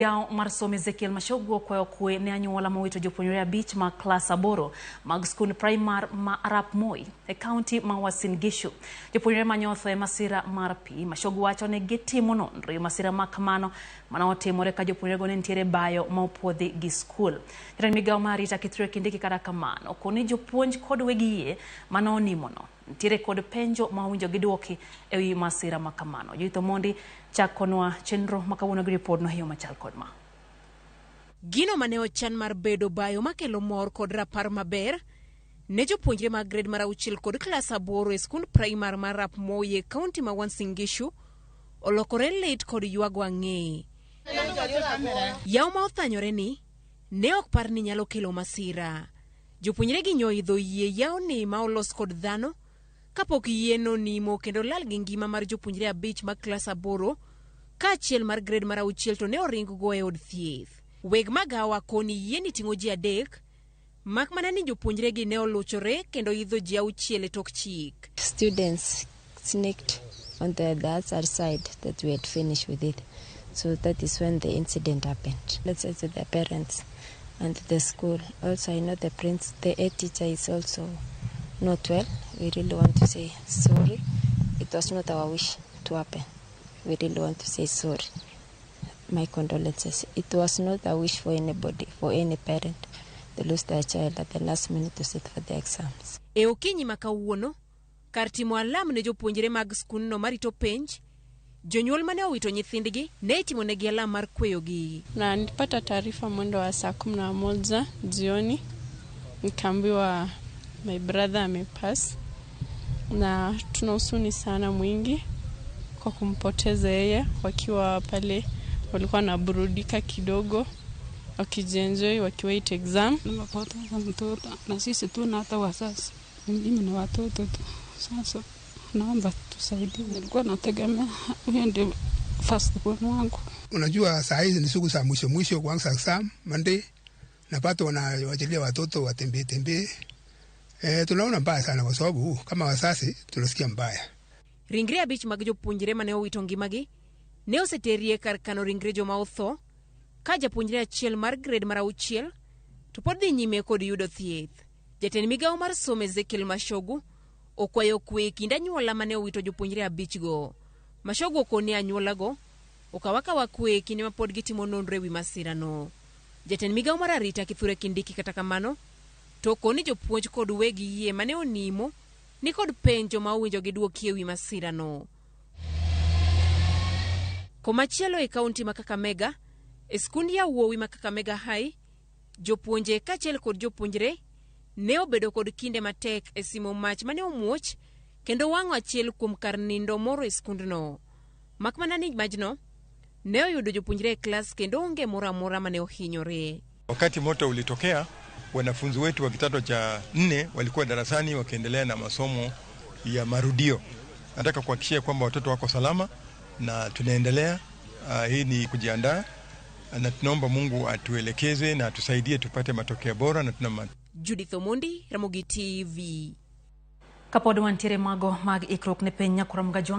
Yao marsom Ezekiel Mashogu kwa kwe ne anyuola mawito jopuonjre abich ma klas 8 mag skul primar ma Ramogi e county ma Uasin Gishu. Jopuonjre manyotho e masira mar pi. Mashogu wacho ne gitimo nonro masira ma kamano mana otimore ka jopuonjre go ne ntiere bayo ma opuodhi gi skul. Jatend migawo mar arita Kindiki kata kamano koni jopuonj kod wegi yie mana onimono ntiere kod penjo ma owinjo giduoki e wi masira ma kamano. Joitho mondi chakonwa chenro makawuono gi ripod no hiyo machal kod ma. Gino mane ochan mar bedo bayo makelo mor kod rapar maber ne jopuonjre mag grade mar 6 kod klas 8 e skul primar mar Ramogi e county ma Uasin Gishu olokore lit kod yuago ang'e. Yaw ma othanyore ni ne ok par ni nyalo kelo masira. Jopuonjre gi nyoidho yie yaw ni ma olos kod dhano kapok yieno nimo kendo lal gi ngima mar jopuonjre abich mag klas 8 ka achiel mar grade mar 6 to ne oring go e od thieth. Weg magawa koni yieni tingo ji 3 mak mana ni jopuonjre gi ne oluchore kendo idho ji 6 e tok chik. Students sneaked on the other side that we had finished with it. So that is when the incident happened. Let's say to the parents and the school. Also, I know the head teacher is also not well. We really want to say sorry. It was not our wish to happen. We really want to say sorry. My condolences. It was not a wish for anybody, for any parent to lose their child at the last minute to sit for the exams. E okinyi makawuono, kar timo alam ne jopuonjre mag skul no marito penj, jonyuol mane owito nyithindgi ne timo negi alam mar kweyogi. Na nilipata taarifa mwendo wa saa 11 jioni, nikaambiwa my brother amepass, na tunahusuni sana mwingi kwa kumpoteza yeye. Wakiwa pale walikuwa na burudika kidogo wakijienjoy wakiwait exam. Nimepoteza mtoto na sisi tu na hata wazazi, mimi na watoto tu. Sasa naomba tusaidie. Nilikuwa nategemea yeye ndio first born wangu. Unajua saa hizi ni siku za mwisho kuanza exam Monday, na pato wanawajalia watoto watembee. Tunaona mbaya sana kwa sababu kama wazazi tunasikia mbaya. Ringre abich mag jopuonjre mane owito ngimagi ne oseterie kar kano ringre joma otho ka japuonjre achiel mar grade mar 6 to pod dhi nyime kod yudo thieth. Jatend migawo mar somo Ezekiel Mashogu okwayo kwe kind anyuola mane owito jopuonjre abich go. Mashogu okoni anyuola go okawaka kwe kinde ma pod gitimo nonro e wi masira no. Jatend migawo mar arita Kindiki kata kamano to koni jopuonj kod wegi yie mane onimo ni kod penjo ma owinjo giduoki e wi masira no. Komachielo e county ma Kakamega, e skund yawuowi ma Kakamega High, jopuonje kaachiel kod jopuonjre ne obedo kod kinde matek e simo mach mane omuoch kendo wang'o achiel kuom kar nindo moro e skund no. Mak mana ni majno ne oyudo jopuonjre e klas kendo onge moro amora mane ohinyore. Wakati moto ulitokea, wanafunzi wetu wa kidato cha 4 walikuwa darasani wakiendelea na masomo ya marudio. Nataka kuhakikishia kwamba watoto wako salama na tunaendelea. Hii ni kujiandaa na tunaomba Mungu atuelekeze na atusaidie tupate matokeo bora na Judith Omondi, Ramogi TV. Kapod wantiere mago mag ikrok ne penya kuram gajwa